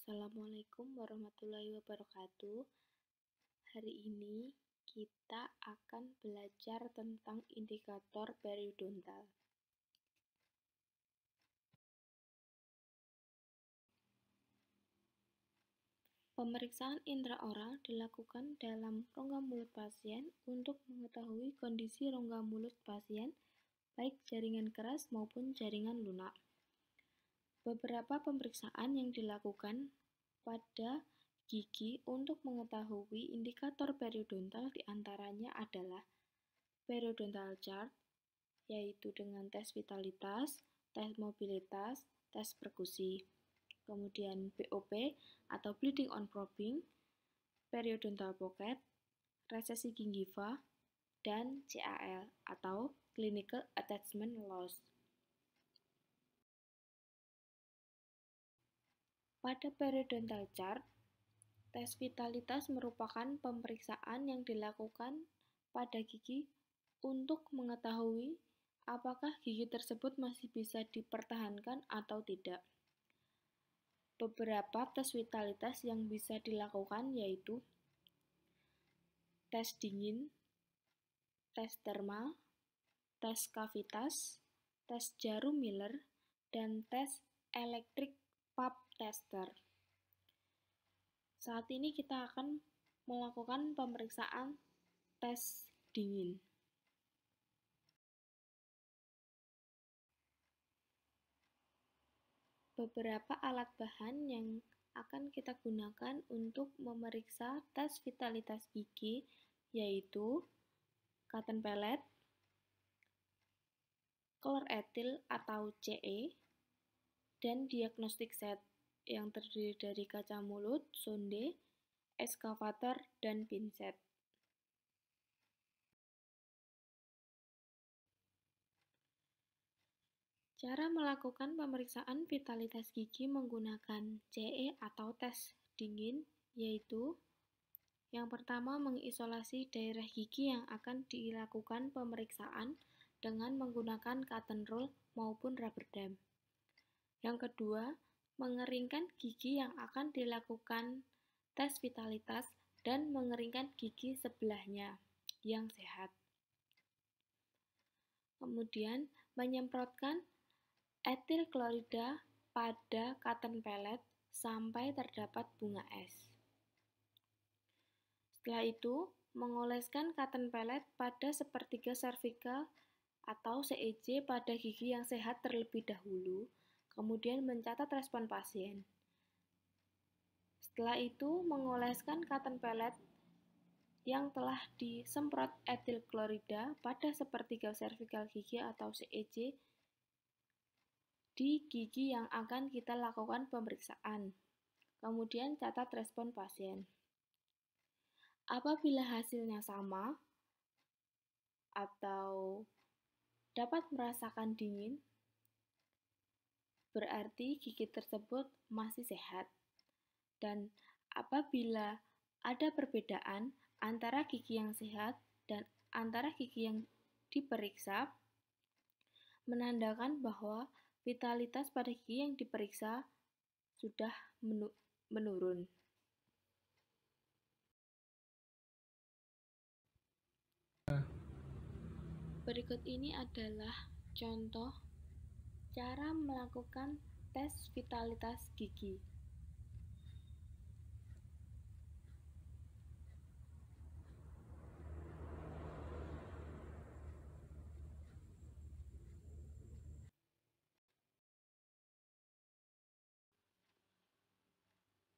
Assalamualaikum warahmatullahi wabarakatuh. Hari ini kita akan belajar tentang indikator periodontal. Pemeriksaan intraoral dilakukan dalam rongga mulut pasien untuk mengetahui kondisi rongga mulut pasien, baik jaringan keras maupun jaringan lunak. Beberapa pemeriksaan yang dilakukan pada gigi untuk mengetahui indikator periodontal diantaranya adalah periodontal chart, yaitu dengan tes vitalitas, tes mobilitas, tes perkusi. Kemudian BOP atau bleeding on probing, periodontal pocket, resesi gingiva, dan CAL atau clinical attachment loss. Pada periodontal chart, tes vitalitas merupakan pemeriksaan yang dilakukan pada gigi untuk mengetahui apakah gigi tersebut masih bisa dipertahankan atau tidak. Beberapa tes vitalitas yang bisa dilakukan yaitu tes dingin, tes termal, tes kavitas, tes jarum Miller, dan tes electric pap tester. Saat ini kita akan melakukan pemeriksaan tes dingin. Beberapa alat bahan yang akan kita gunakan untuk memeriksa tes vitalitas gigi yaitu cotton pellet, color etil atau CE, dan diagnostic set yang terdiri dari kaca mulut, sonde, eskavator, dan pinset. Cara melakukan pemeriksaan vitalitas gigi menggunakan CE atau tes dingin yaitu yang pertama mengisolasi daerah gigi yang akan dilakukan pemeriksaan dengan menggunakan cotton roll maupun rubber dam. Yang kedua, mengeringkan gigi yang akan dilakukan tes vitalitas dan mengeringkan gigi sebelahnya yang sehat. Kemudian, menyemprotkan etil klorida pada cotton pellet sampai terdapat bunga es. Setelah itu, mengoleskan cotton pellet pada sepertiga cervical atau CEC pada gigi yang sehat terlebih dahulu, kemudian mencatat respon pasien. Setelah itu, mengoleskan cotton pellet yang telah disemprot etil klorida pada sepertiga cervical gigi atau CEC di gigi yang akan kita lakukan pemeriksaan. Kemudian catat respon pasien. Apabila hasilnya sama atau dapat merasakan dingin, berarti gigi tersebut masih sehat. Dan apabila ada perbedaan antara gigi yang sehat dan antara gigi yang diperiksa, menandakan bahwa vitalitas pada gigi yang diperiksa sudah menurun. Berikut ini adalah contoh cara melakukan tes vitalitas gigi.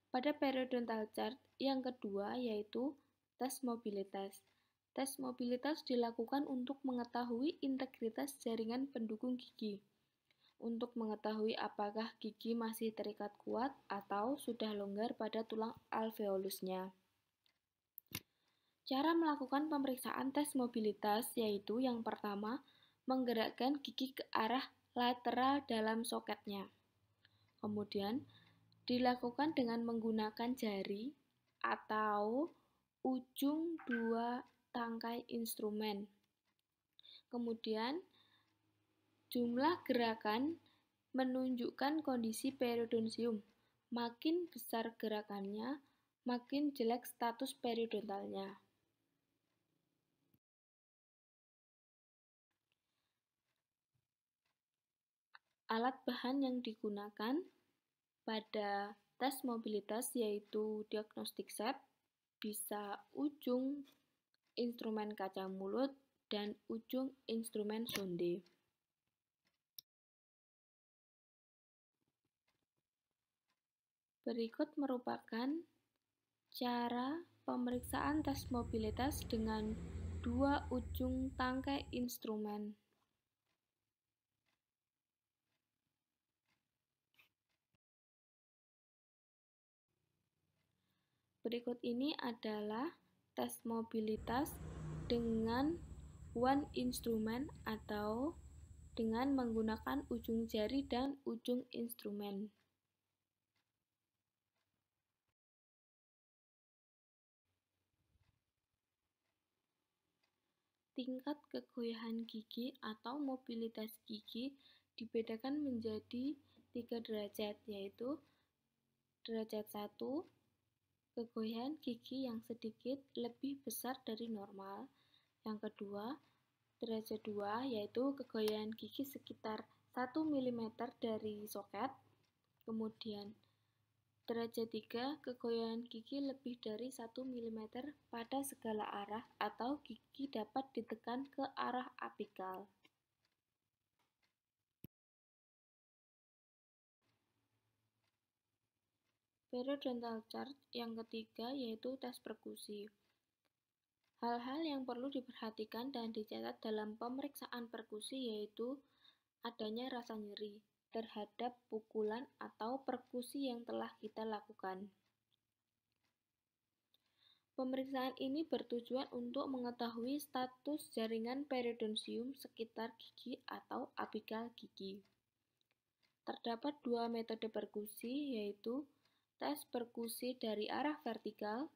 Pada periodontal chart yang kedua yaitu tes mobilitas. Tes mobilitas dilakukan untuk mengetahui integritas jaringan pendukung gigi, untuk mengetahui apakah gigi masih terikat kuat atau sudah longgar pada tulang alveolusnya. Cara melakukan pemeriksaan tes mobilitas yaitu yang pertama, menggerakkan gigi ke arah lateral dalam soketnya. Kemudian, dilakukan dengan menggunakan jari atau ujung dua tangkai instrumen. Kemudian, jumlah gerakan menunjukkan kondisi periodontium Makin besar gerakannya, makin jelek status periodontalnya. Alat bahan yang digunakan pada tes mobilitas yaitu diagnostik set, bisa ujung instrumen kaca mulut dan ujung instrumen sonde. Berikut merupakan cara pemeriksaan tes mobilitas dengan dua ujung tangkai instrumen. Berikut ini adalah tes mobilitas dengan one instrument atau dengan menggunakan ujung jari dan ujung instrumen. Tingkat kegoyahan gigi atau mobilitas gigi dibedakan menjadi 3 derajat, yaitu derajat 1, kegoyahan gigi yang sedikit lebih besar dari normal. Yang kedua, derajat 2, yaitu kegoyahan gigi sekitar 1 mm dari soket. Kemudian, derajat 3, kegoyahan gigi lebih dari 1 mm pada segala arah atau gigi dapat ditekan ke arah apikal. Periodontal chart yang ketiga yaitu tes perkusi. Hal-hal yang perlu diperhatikan dan dicatat dalam pemeriksaan perkusi yaitu adanya rasa nyeri terhadap pukulan atau perkusi yang telah kita lakukan. Pemeriksaan ini bertujuan untuk mengetahui status jaringan periodontium sekitar gigi atau apikal gigi. Terdapat dua metode perkusi yaitu tes perkusi dari arah vertikal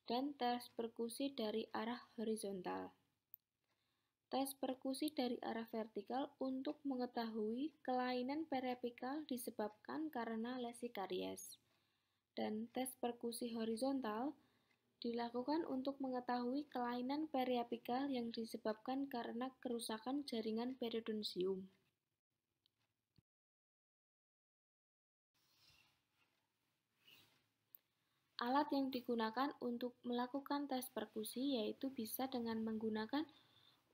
dan tes perkusi dari arah horizontal. Tes perkusi dari arah vertikal untuk mengetahui kelainan periapikal disebabkan karena lesi karies. Dan tes perkusi horizontal dilakukan untuk mengetahui kelainan periapikal yang disebabkan karena kerusakan jaringan periodontium. Alat yang digunakan untuk melakukan tes perkusi yaitu bisa dengan menggunakan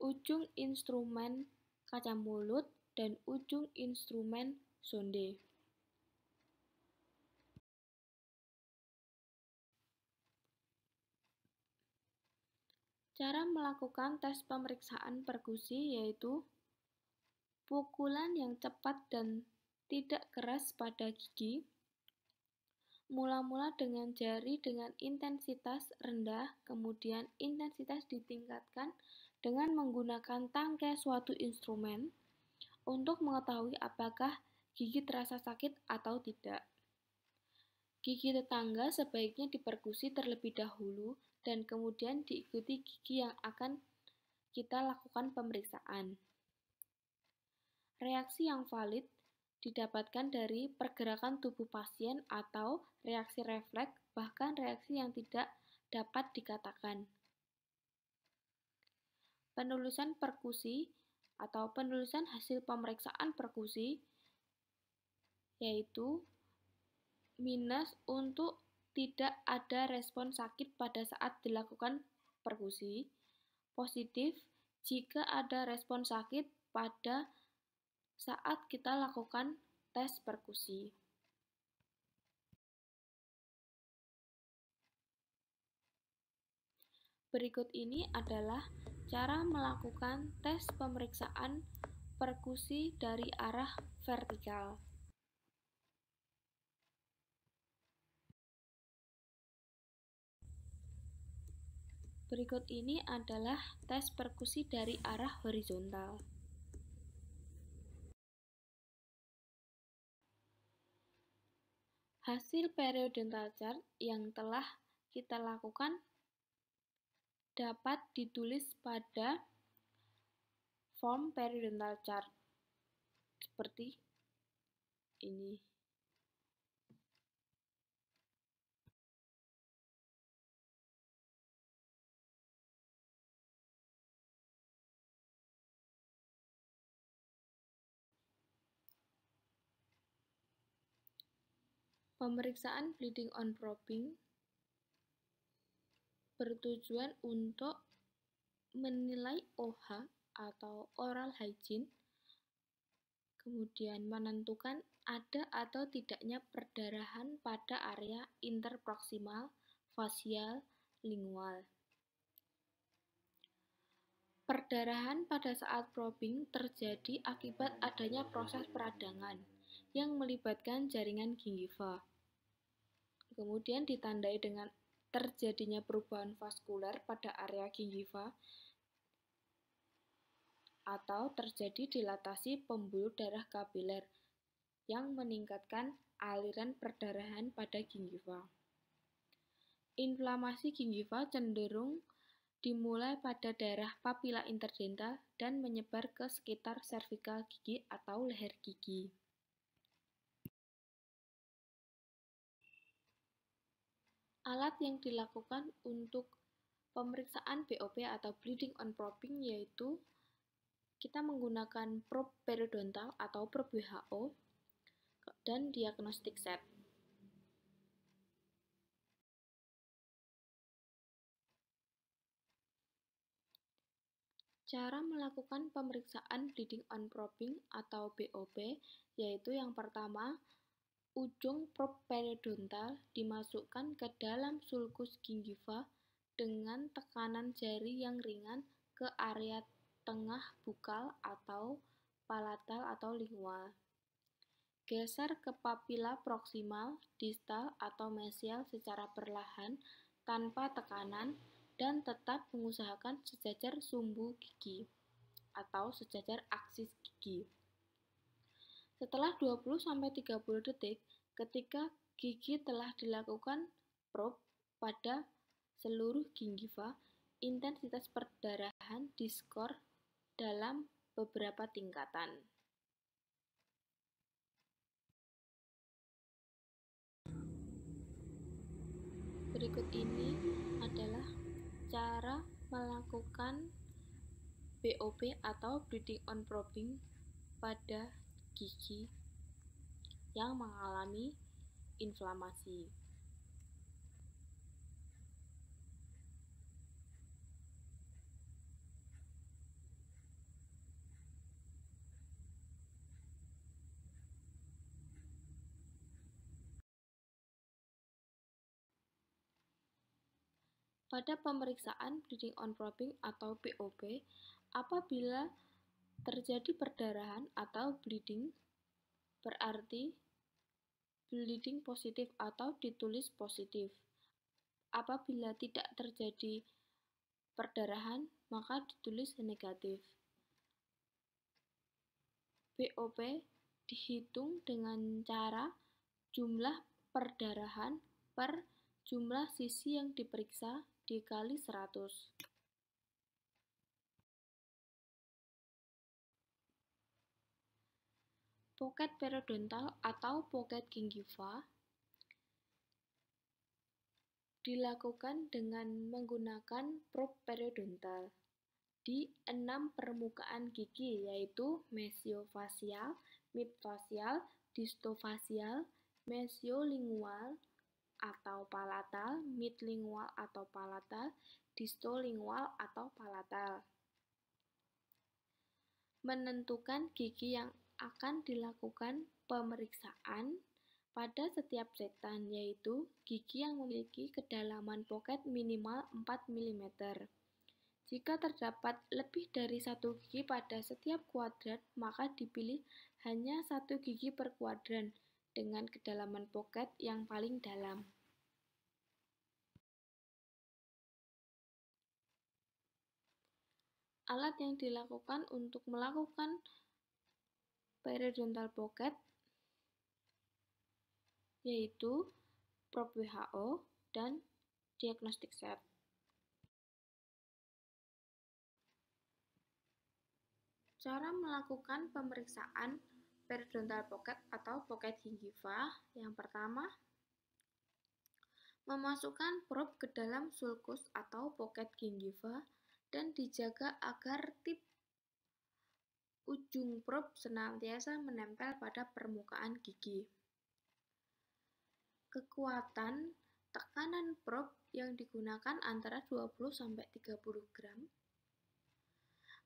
ujung instrumen kaca mulut dan ujung instrumen sonde. Cara melakukan tes pemeriksaan perkusi yaitu pukulan yang cepat dan tidak keras pada gigi. Mula-mula dengan jari dengan intensitas rendah, kemudian intensitas ditingkatkan dengan menggunakan tangkai suatu instrumen untuk mengetahui apakah gigi terasa sakit atau tidak. Gigi tetangga sebaiknya diperkusi terlebih dahulu dan kemudian diikuti gigi yang akan kita lakukan pemeriksaan. Reaksi yang valid didapatkan dari pergerakan tubuh pasien atau reaksi refleks, bahkan reaksi yang tidak dapat dikatakan. Penulisan perkusi atau penulisan hasil pemeriksaan perkusi yaitu minus untuk tidak ada respon sakit pada saat dilakukan perkusi, positif jika ada respon sakit pada saat kita lakukan tes perkusi. Berikut ini adalah cara melakukan tes pemeriksaan perkusi dari arah vertikal. Berikut ini adalah tes perkusi dari arah horizontal. Hasil periodontal chart yang telah kita lakukan dapat ditulis pada form periodontal chart seperti ini. Pemeriksaan bleeding on probing bertujuan untuk menilai OH atau oral hygiene, kemudian menentukan ada atau tidaknya perdarahan pada area interproksimal, fasial, lingual. Perdarahan pada saat probing terjadi akibat adanya proses peradangan yang melibatkan jaringan gingiva. Kemudian ditandai dengan terjadinya perubahan vaskuler pada area gingiva atau terjadi dilatasi pembuluh darah kapiler yang meningkatkan aliran perdarahan pada gingiva. Inflamasi gingiva cenderung dimulai pada daerah papila interdental dan menyebar ke sekitar servikal gigi atau leher gigi. Alat yang dilakukan untuk pemeriksaan BOP atau bleeding on probing yaitu kita menggunakan probe periodontal atau probe WHO dan diagnostic set. Cara melakukan pemeriksaan bleeding on probing atau BOP yaitu yang pertama, ujung probe periodontal dimasukkan ke dalam sulcus gingiva dengan tekanan jari yang ringan ke area tengah bukal atau palatal atau lingual. Geser ke papila proksimal, distal, atau mesial secara perlahan tanpa tekanan dan tetap mengusahakan sejajar sumbu gigi atau sejajar aksis gigi. Setelah 20-30 detik, ketika gigi telah dilakukan probe pada seluruh gingiva, intensitas perdarahan diskor dalam beberapa tingkatan. Berikut ini adalah cara melakukan BOP atau bleeding on probing pada gigi yang mengalami inflamasi. Pada pemeriksaan bleeding on probing atau BOP, apabila terjadi perdarahan atau bleeding, berarti bleeding positif atau ditulis positif. Apabila tidak terjadi perdarahan, maka ditulis negatif. BOP dihitung dengan cara jumlah perdarahan per jumlah sisi yang diperiksa dikali 100. Pocket periodontal atau pocket gingiva dilakukan dengan menggunakan probe periodontal di 6 permukaan gigi yaitu mesiofasial, midfasial, distofasial, mesiolingual atau palatal, midlingual atau palatal, distolingual atau palatal. Menentukan gigi yang akan dilakukan pemeriksaan pada setiap setan, yaitu gigi yang memiliki kedalaman pocket minimal 4 mm. Jika terdapat lebih dari satu gigi pada setiap kuadran, maka dipilih hanya satu gigi per kuadran dengan kedalaman pocket yang paling dalam. Alat yang dilakukan untuk melakukan periodontal pocket yaitu probe WHO dan diagnostic set. Cara melakukan pemeriksaan periodontal pocket atau pocket gingiva. Yang pertama, memasukkan probe ke dalam sulcus atau pocket gingiva dan dijaga agar tip ujung probe senantiasa menempel pada permukaan gigi. Kekuatan tekanan probe yang digunakan antara 20–30 gram.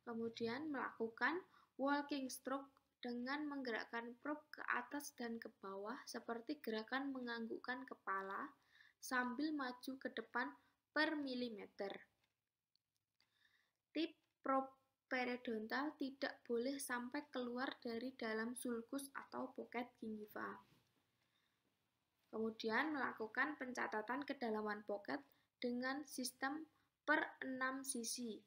Kemudian melakukan walking stroke dengan menggerakkan probe ke atas dan ke bawah seperti gerakan menganggukkan kepala sambil maju ke depan per milimeter. Tip probe periodontal tidak boleh sampai keluar dari dalam sulcus atau pocket gingiva. Kemudian melakukan pencatatan kedalaman pocket dengan sistem per 6 sisi.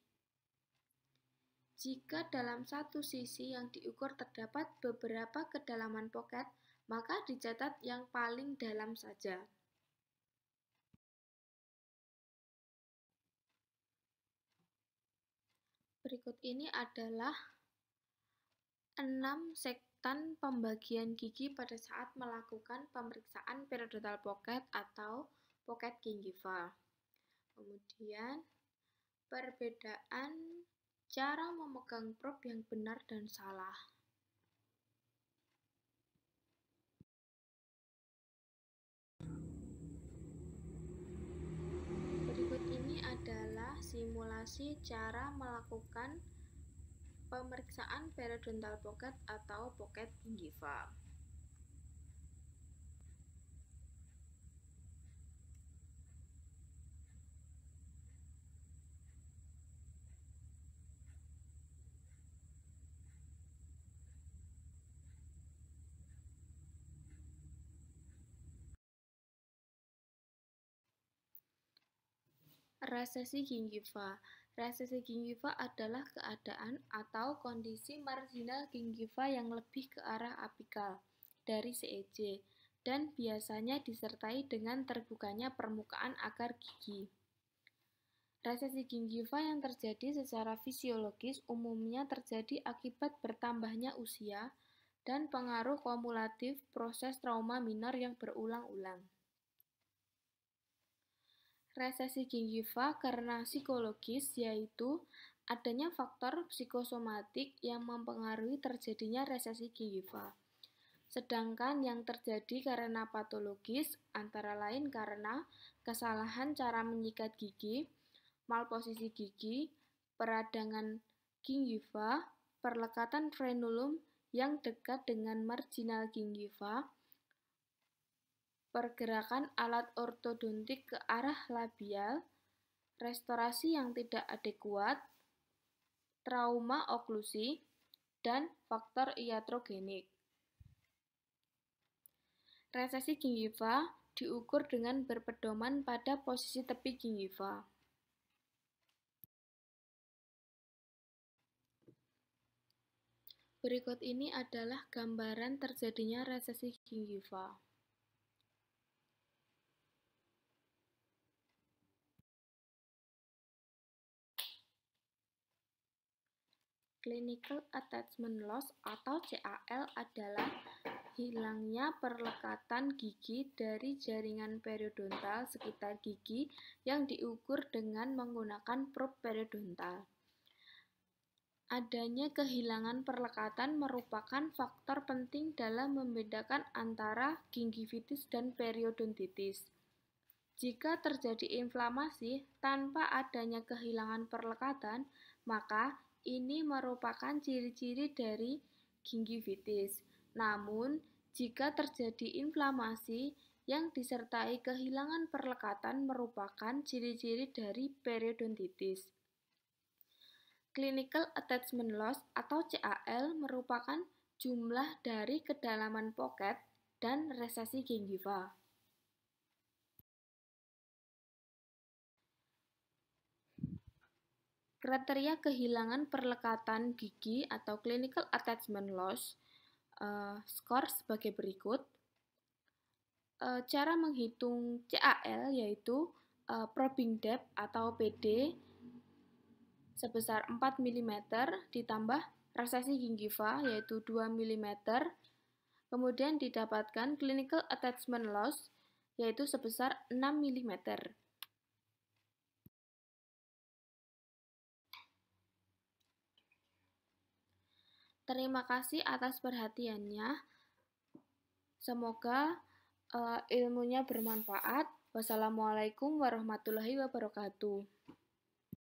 Jika dalam satu sisi yang diukur terdapat beberapa kedalaman pocket, maka dicatat yang paling dalam saja. Berikut ini adalah 6 sektan pembagian gigi pada saat melakukan pemeriksaan periodontal pocket atau pocket gingiva. Kemudian, perbedaan cara memegang probe yang benar dan salah. Berikut ini adalah simulasi cara melakukan pemeriksaan periodontal pocket atau pocket gingiva. Resesi gingiva. Resesi gingiva adalah keadaan atau kondisi marginal gingiva yang lebih ke arah apikal dari CEC dan biasanya disertai dengan terbukanya permukaan agar gigi. Resesi gingiva yang terjadi secara fisiologis umumnya terjadi akibat bertambahnya usia dan pengaruh kumulatif proses trauma minor yang berulang-ulang. Resesi gingiva karena psikologis yaitu adanya faktor psikosomatik yang mempengaruhi terjadinya resesi gingiva. Sedangkan yang terjadi karena patologis antara lain karena kesalahan cara menyikat gigi, malposisi gigi, peradangan gingiva, perlekatan frenulum yang dekat dengan marginal gingiva, pergerakan alat ortodontik ke arah labial, restorasi yang tidak adekuat, trauma oklusi, dan faktor iatrogenik. Resesi gingiva diukur dengan berpedoman pada posisi tepi gingiva. Berikut ini adalah gambaran terjadinya resesi gingiva. Clinical Attachment Loss atau CAL adalah hilangnya perlekatan gigi dari jaringan periodontal sekitar gigi yang diukur dengan menggunakan probe periodontal. Adanya kehilangan perlekatan merupakan faktor penting dalam membedakan antara gingivitis dan periodontitis. Jika terjadi inflamasi tanpa adanya kehilangan perlekatan, maka ini merupakan ciri-ciri dari gingivitis. Namun, jika terjadi inflamasi yang disertai kehilangan perlekatan merupakan ciri-ciri dari periodontitis. Clinical Attachment Loss atau CAL merupakan jumlah dari kedalaman pocket dan resesi gingiva. Kriteria kehilangan perlekatan gigi atau clinical attachment loss skor sebagai berikut. Cara menghitung CAL yaitu probing depth atau PD sebesar 4 mm ditambah resesi gingiva yaitu 2 mm, kemudian didapatkan clinical attachment loss yaitu sebesar 6 mm. Terima kasih atas perhatiannya. Semoga ilmunya bermanfaat. Wassalamualaikum warahmatullahi wabarakatuh.